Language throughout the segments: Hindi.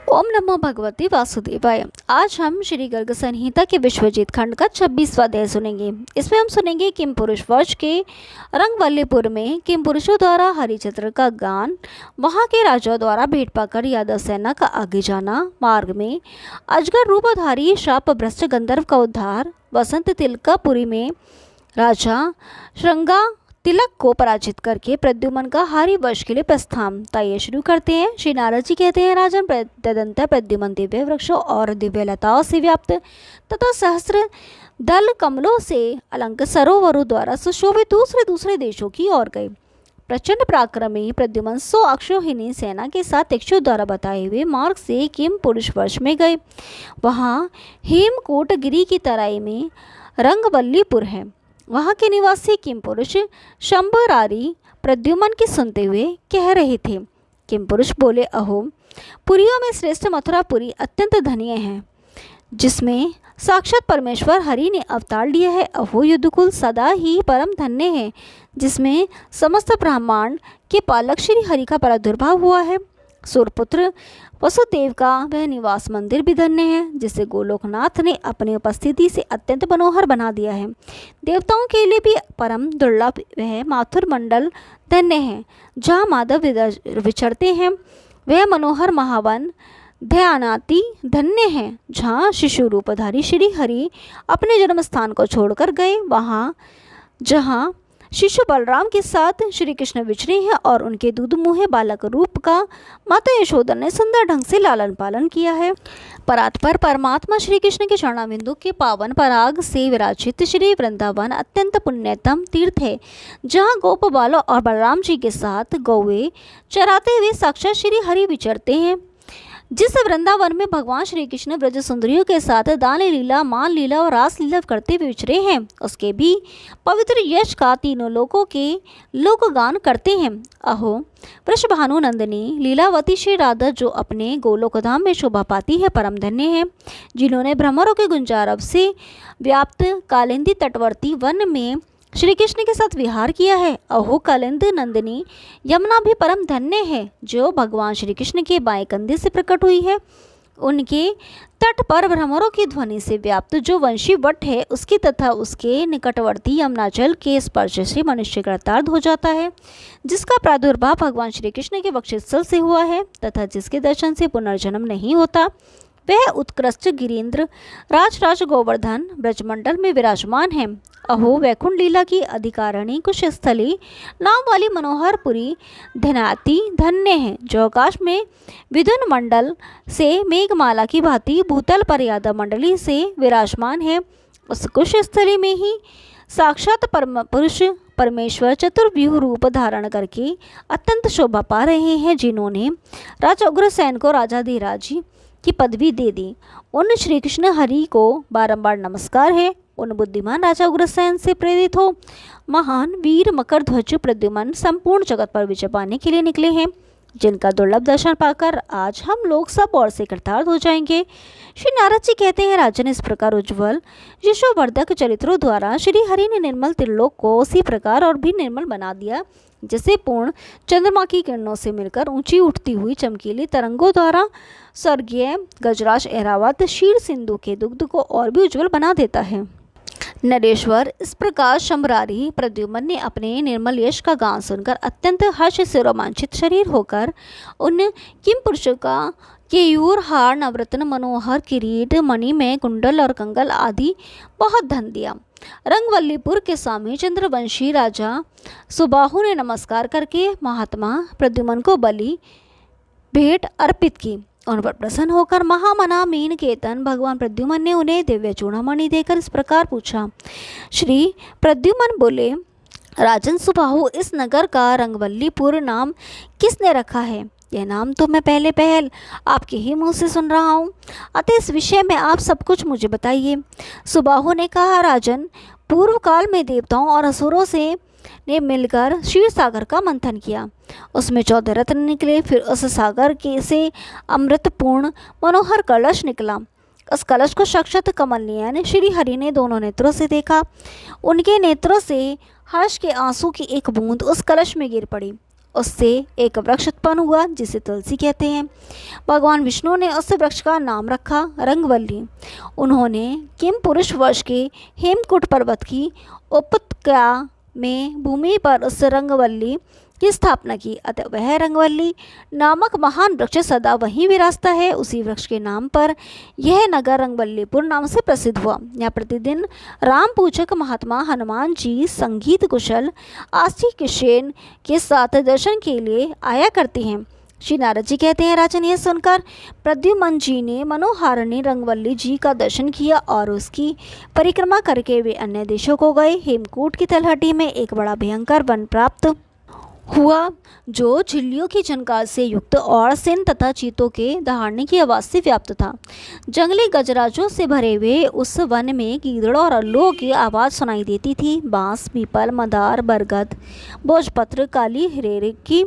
ओम नमो भगवते वासुदेवाय। आज हम श्री गर्ग संहिता के विश्वजीत खंड का 26वां अध्याय सुनेंगे। इसमें हम सुनेंगे किम पुरुष वर्ष के रंगवल्लीपुर में किम पुरुषों द्वारा हरिचंद्र का गान, वहां के राजाओं द्वारा भेंट पाकर यादव सेना का आगे जाना, मार्ग में अजगर रूपधारी शाप भ्रष्ट गंधर्व का उद्धार, वसंत तिलकापुरी में राजा श्रृंगा तिलक को पराजित करके प्रद्युम्न का हारी वर्ष के लिए प्रस्थान। ताइए शुरू करते हैं। श्री नारद जी कहते हैं, राजन तदंतर प्रद्युम्न दिव्य वृक्षों और दिव्य लताओं से व्याप्त तथा सहस्त्र दल कमलों से अलंकृत सरोवरों द्वारा सुशोभित दूसरे दूसरे देशों की ओर गए। प्रचंड पराक्रमी प्रद्युम्न 100 अक्षौहिणी सेना के साथ इक्षु द्वारा बताए हुए मार्ग से किम पुरुष वर्ष में गए। वहाँ हेमकूट गिरी की तराई में रंगवल्लीपुर है। वहाँ के निवासी किम पुरुष शंभरारी प्रद्युम्न की सुनते हुए कह रहे थे। किम पुरुष बोले, अहो, पुरियों में श्रेष्ठ मथुरापुरी अत्यंत धन्य है, जिसमें साक्षात परमेश्वर हरि ने अवतार लिया है। अहो, युद्धकुल सदा ही परम धन्य है, जिसमें समस्त ब्रह्मांड के पालक श्री हरि का प्रादुर्भाव हुआ है। सूर्यपुत्र वसुदेव का वह निवास मंदिर भी धन्य है, जिसे गोलोकनाथ ने अपनी उपस्थिति से अत्यंत मनोहर बना दिया है। देवताओं के लिए भी परम दुर्लभ वह माथुर मंडल धन्य है, जहाँ माधव विचरते हैं। वह मनोहर महावन ध्यानाति धन्य है, जहाँ शिशु रूपधारी श्री हरि अपने जन्म स्थान को छोड़कर गए। वहाँ जहाँ शिशु बलराम के साथ श्री कृष्ण विचरे हैं और उनके दूध मुहे बालक रूप का माता यशोदा ने सुंदर ढंग से लालन पालन किया है। परात्पर परमात्मा श्री कृष्ण के चरणाबिंदु के पावन पराग से विराजित श्री वृंदावन अत्यंत पुण्यतम तीर्थ है, जहाँ गोप बालों और बलराम जी के साथ गौवे चराते हुए साक्षात श्री हरि विचरते हैं। जिस वृंदावन में भगवान श्री कृष्ण ब्रज सुंदरियों के साथ दान लीला, मान लीला और रास लीला करते हुए विचरे हैं, उसके भी पवित्र यश का तीनों लोकों के लोक गान करते हैं। अहो, वृषभानु नंदिनी लीलावती श्री राधा जो अपने गोलोकधाम में शोभा पाती है, परम धन्य है, जिन्होंने भ्रमरों के गुंजारव से व्याप्त कालिंदी तटवर्ती वन में श्री कृष्ण के साथ विहार किया है। अहो, कालिंद नंदिनी यमुना भी परम धन्य है, जो भगवान श्री कृष्ण के बाएं कंधे से प्रकट हुई है। उनके तट पर भ्रमरों की ध्वनि से व्याप्त जो वंशी वट है, उसकी तथा उसके निकटवर्ती यमुनाचल के स्पर्श से मनुष्य कृतार्थ हो जाता है, जिसका प्रादुर्भाव भगवान श्री कृष्ण के वक्षस्थल से हुआ है तथा जिसके दर्शन से पुनर्जन्म नहीं होता। वह उत्कृष्ट गिरीन्द्र राज गोवर्धन ब्रजमंडल में विराजमान है। अहो, वैकुंठ लीला की अधिकारिणी कुश स्थली नाम वाली मनोहरपुरी धनाति धन्य है, जो आकाश में विधुन मंडल से मेघमाला की भांति भूतल पर यादव मंडली से विराजमान है। उस कुश स्थली में ही साक्षात परम पुरुष परमेश्वर चतुर्व्यूह रूप धारण करके अत्यंत शोभा पा रहे हैं, जिन्होंने राजा उग्रसेन को राजाधिराज की पदवी दे दी। उन श्री कृष्ण हरि को बारंबार नमस्कार है। उन बुद्धिमान राजा उग्रसेन से प्रेरित हो महान वीर मकर ध्वज प्रद्युम्न संपूर्ण जगत पर विजय पाने के लिए निकले हैं, जिनका दुर्लभ दर्शन पाकर आज हम लोग सब और से कृतार्थ हो जाएंगे। श्री नारद जी कहते हैं, राजन, इस प्रकार उज्ज्वल यशोवर्धक चरित्रों द्वारा श्री हरि ने निर्मल त्रिलोक को उसी प्रकार और भी निर्मल बना दिया, जैसे पूर्ण चंद्रमा की किरणों से मिलकर ऊंची उठती हुई चमकीली तरंगों द्वारा स्वर्गीय गजराज ऐरावत क्षीर सिंधु के दुग्ध को और भी उज्ज्वल बना देता है। नरेश्वर, इस प्रकार शंभरारी प्रद्युम्न ने अपने निर्मल यश का गान सुनकर अत्यंत हर्ष से रोमांचित शरीर होकर उन किम पुरुषों का केयूर हार, नवरत्न, मनोहर किरीट, मणिमय कुंडल और कंगल आदि बहुत धन दिया। रंगवल्लीपुर के स्वामी चंद्रवंशी राजा सुबाहु ने नमस्कार करके महात्मा प्रद्युम्न को बलि भेंट अर्पित की। उन पर प्रसन्न होकर महामना मीन केतन भगवान प्रद्युम्न ने उन्हें दिव्य चूड़ामणि देकर इस प्रकार पूछा। श्री प्रद्युम्न बोले, राजन सुबाहु, इस नगर का रंगवल्लीपुर नाम किसने रखा है? यह नाम तो मैं पहल आपके ही मुंह से सुन रहा हूँ, अतः इस विषय में आप सब कुछ मुझे बताइए। सुबाहु ने कहा, राजन, पूर्व काल में देवताओं और असुरों से ने मिलकर क्षीर सागर का मंथन किया। उसमें 14 रत्न निकले। फिर उस सागर के से अमृतपूर्ण मनोहर कलश निकला। उस कलश को साक्षात कमल नयन श्री हरि ने दोनों नेत्रों से देखा। उनके नेत्रों से हर्ष के आंसू की एक बूंद उस कलश में गिर पड़ी। उससे एक वृक्ष उत्पन्न हुआ जिसे तुलसी कहते हैं। भगवान विष्णु ने उस वृक्ष का नाम रखा रंगवल्ली। उन्होंने किम पुरुष वर्ष के हेमकूट पर्वत की उपत्यका में भूमि पर उस रंगवल्ली की स्थापना की, अतः वह रंगवल्ली नामक महान वृक्ष सदा वहीं विराजता है। उसी वृक्ष के नाम पर यह नगर रंगवल्लीपुर नाम से प्रसिद्ध हुआ। यहाँ प्रतिदिन राम पूजक महात्मा हनुमान जी संगीत कुशल आस्तिक किशेन के साथ दर्शन के लिए आया करते हैं। श्री नारद जी कहते हैं, राजन, यह सुनकर प्रद्युम्न जी ने मनोहारिणी रंगवल्ली जी का दर्शन किया और उसकी परिक्रमा करके वे अन्य देशों को गए। हेमकूट की तलहटी में एक बड़ा भयंकर वन प्राप्त हुआ जो झिल्लियों की झनकार से युक्त और सिंह तथा चीतों के दहाड़ने की आवाज़ से व्याप्त था। जंगली गजराजों से भरे हुए उस वन में गीदड़ों और उल्लुओं की आवाज़ सुनाई देती थी। बांस, पीपल, मंदार, बरगद, भोजपत्र, काली हिरेरे की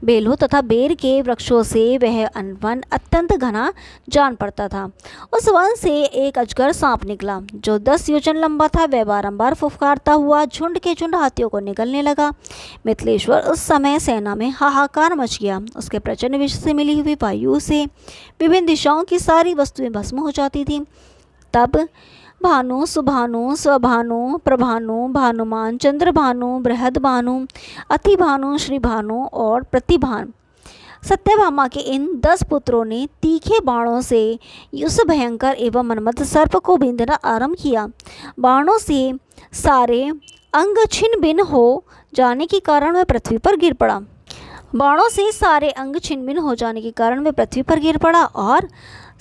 बेलों तथा बेर के वृक्षों से वह वन अत्यंत घना जान पड़ता था। उस वन से एक अजगर सांप निकला जो 10 योजन लंबा था। वह बारंबार फुफकारता हुआ झुंड के झुंड हाथियों को निगलने लगा। मिथिलेश्वर उस समय सेना में हाहाकार मच गया। उसके प्रचंड विष से मिली हुई वायु से विभिन्न दिशाओं की सारी वस्तुएं भस्म हो जाती थीं। तब भानु, सुभानु, स्वभानु, प्रभानु, भानुमान, चंद्रभानु, बृहदभानु, अतिभानु, श्रीभानु और प्रतिभान सत्यभामा के इन 10 पुत्रों ने तीखे बाणों से उस भयंकर एवं मनमत्त सर्प को बींधना आरंभ किया। बाणों से सारे अंग छिन्न भिन्न हो जाने के कारण वह पृथ्वी पर गिर पड़ा। बाणों से सारे अंग छिन्न भिन्न हो जाने के कारण वह पृथ्वी पर गिर पड़ा और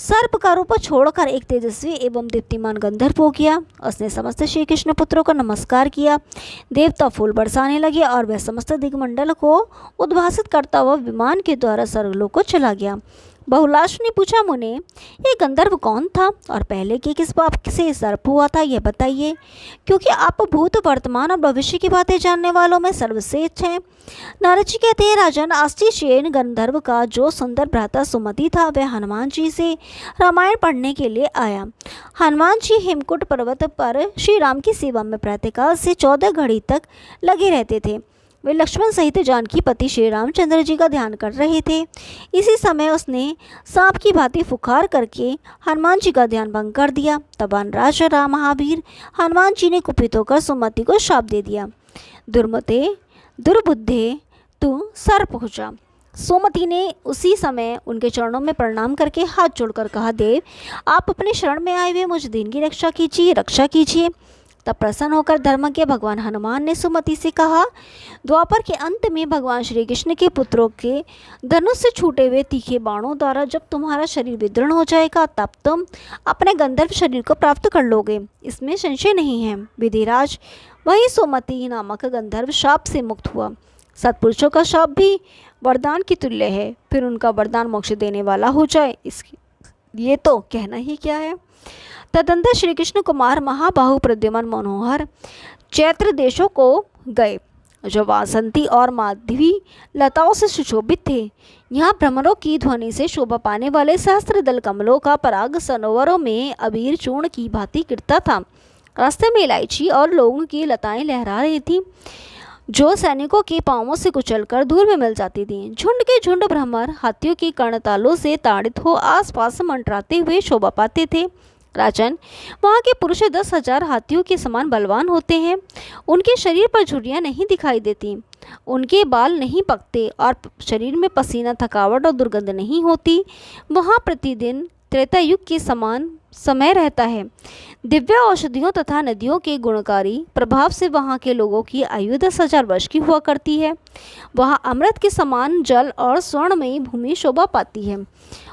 सर्प का रूप छोड़कर एक तेजस्वी एवं दीप्तिमान गंधर्व हो गया। उसने समस्त श्री कृष्ण पुत्रों को नमस्कार किया। देवता फूल बरसाने लगे और वह समस्त दिग्मंडल को उद्भासित करता हुआ विमान के द्वारा स्वर्गलोक को चला गया। बहुलाश ने पूछा, मुने, ये गंधर्व कौन था और पहले के किस पाप से सर्प हुआ था, यह बताइए, क्योंकि आप भूत, वर्तमान और भविष्य की बातें जानने वालों में सर्वश्रेष्ठ हैं। नारद जी कहते हैं, राजन, आस्तिशेन गंधर्व का जो सुंदर भ्राता सुमति था वह हनुमान जी से रामायण पढ़ने के लिए आया। हनुमान जी हेमकूट पर्वत पर श्री राम की सेवा में प्रातःकाल से 14 घड़ी तक लगे रहते थे। वे लक्ष्मण सहित जानकी पति श्री रामचंद्र जी का ध्यान कर रहे थे। इसी समय उसने सांप की भांति फुकार करके हनुमान जी का ध्यान भंग कर दिया। तब वनराज राम महावीर हनुमान जी ने कुपित होकर सुमति को शाप दे दिया, दुर्मते, दुर्बुद्धे, तू सर्प हो जा। सुमति ने उसी समय उनके चरणों में प्रणाम करके हाथ जोड़कर कहा, देव, आप अपने शरण में आए हुए मुझ दीन की रक्षा कीजिए। तब प्रसन्न होकर धर्मज्ञ भगवान हनुमान ने सुमति से कहा, द्वापर के अंत में भगवान श्री कृष्ण के पुत्रों के धनुष से छूटे हुए तीखे बाणों द्वारा जब तुम्हारा शरीर विदीर्ण हो जाएगा तब तुम अपने गंधर्व शरीर को प्राप्त कर लोगे, इसमें संशय नहीं है। विधिराज, वही सुमति नामक गंधर्व शाप से मुक्त हुआ। सत्पुरुषों का शाप भी वरदान की तुल्य है, फिर उनका वरदान मोक्ष देने वाला हो जाए, इसकी ये तो कहना ही क्या है। तदंतर श्री कृष्ण कुमार महाबाहु प्रद्युम्न मनोहर चैत्र देशों को गए जो वासंती और माधवी लताओं से सुशोभित थे। यहाँ भ्रमरों की ध्वनि से शोभा पाने वाले सहस्त्र दल कमलों का पराग सरोवरों में अबीर चूर्ण की भांति गिरता था। रास्ते में इलायची और लौंग की लताएं लहरा रही थीं जो सैनिकों के पांवों से कुचलकर दूर में मिल जाती थीं। झुंड के झुंड भ्रमर हाथियों की कर्णतालों से ताड़ित हो आसपास मंडराते हुए शोभा पाते थे। राजन, वहाँ के पुरुष 10,000 हाथियों के समान बलवान होते हैं। उनके शरीर पर झुर्रियाँ नहीं दिखाई देती, उनके बाल नहीं पकते और शरीर में पसीना, थकावट और दुर्गंध नहीं होती। वहाँ प्रतिदिन त्रेता युग के समान समय रहता है। दिव्य औषधियों तथा नदियों के गुणकारी प्रभाव से वहाँ के लोगों की आयु 10,000 वर्ष की हुआ करती है। वहाँ अमृत के समान जल और स्वर्णमयी भूमि शोभा पाती है।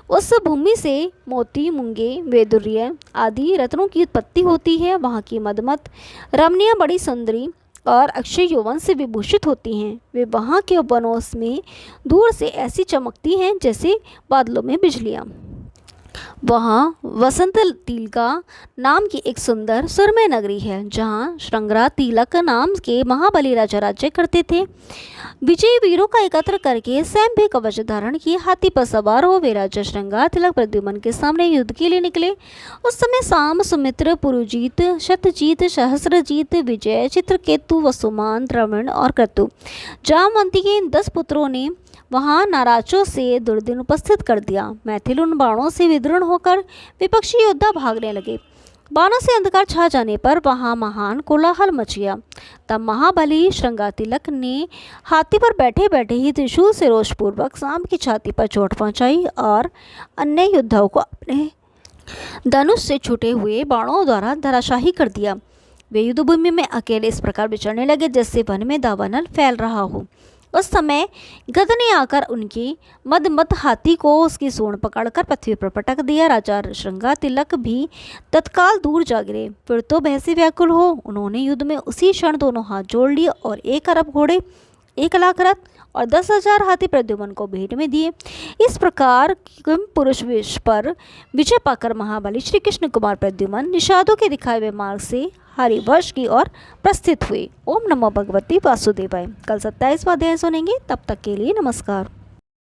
उस भूमि से मोती, मूंगे, वैदुर्य आदि रत्नों की उत्पत्ति होती है। वहाँ की मदमत रमणियाँ बड़ी सुंदरी और अक्षय यौवन से विभूषित होती हैं। वे वहाँ के वनों में दूर से ऐसी चमकती हैं जैसे बादलों में बिजलियाँ। वहाँ वसंत तिलका नाम की एक सुंदर सुरमय नगरी है जहाँ श्रृंगरा तिलक नाम के महाबली राजा राज्य करते थे। विजयी वीरों का एकत्र करके स्वयं भी कवच धारण किए हाथी पर सवार हो वे राजा श्रृंगार तिलक प्रद्युम्न के सामने युद्ध के लिए निकले। उस समय साम, सुमित्र, पुरुजीत, शतजीत, सहस्रजीत, विजय, चित्रकेतु, वसुमान, द्रविण और क्रतु जामवंती के इन 10 पुत्रों ने वहां नाराजों से दुर्दिन उपस्थित कर दिया। मैथिल उन बाणों से विदीर्ण होकर विपक्षी योद्धा भागने लगे। बाणों से अंधकार छा जाने पर वहां महान कोलाहल मच गया। तब महाबली श्रृंगार तिलक ने हाथी पर बैठे बैठे ही त्रिशूल से रोषपूर्वक साम की छाती पर चोट पहुंचाई और अन्य योद्धाओं को अपने धनुष से छूटे हुए बाणों द्वारा धराशाही कर दिया। वे युद्धभूमि में अकेले इस प्रकार विचरने लगे जैसे वन में दावानल फैल रहा हो। उस समय गद ने आकर उनकी मदमत हाथी को उसकी सूंड पकड़कर पृथ्वी पर पटक दिया। राजा श्रृंगार तिलक भी तत्काल दूर जा गिरे। फिर तो भय व्याकुल हो उन्होंने युद्ध में उसी क्षण दोनों हाथ जोड़ लिए और 1 अरब घोड़े, 1 लाख रथ और 10,000 हाथी प्रद्युम्न को भेंट में दिए। इस प्रकार किमपुरुष वेश पर विजय पाकर महाबली श्री कृष्ण कुमार प्रद्युम्न निषादों के दिखाए हुए मार्ग से हरिवंश की ओर प्रस्थित हुए। ओम नमो भगवती वासुदेवाय। कल 27वां अध्याय सुनेंगे, तब तक के लिए नमस्कार।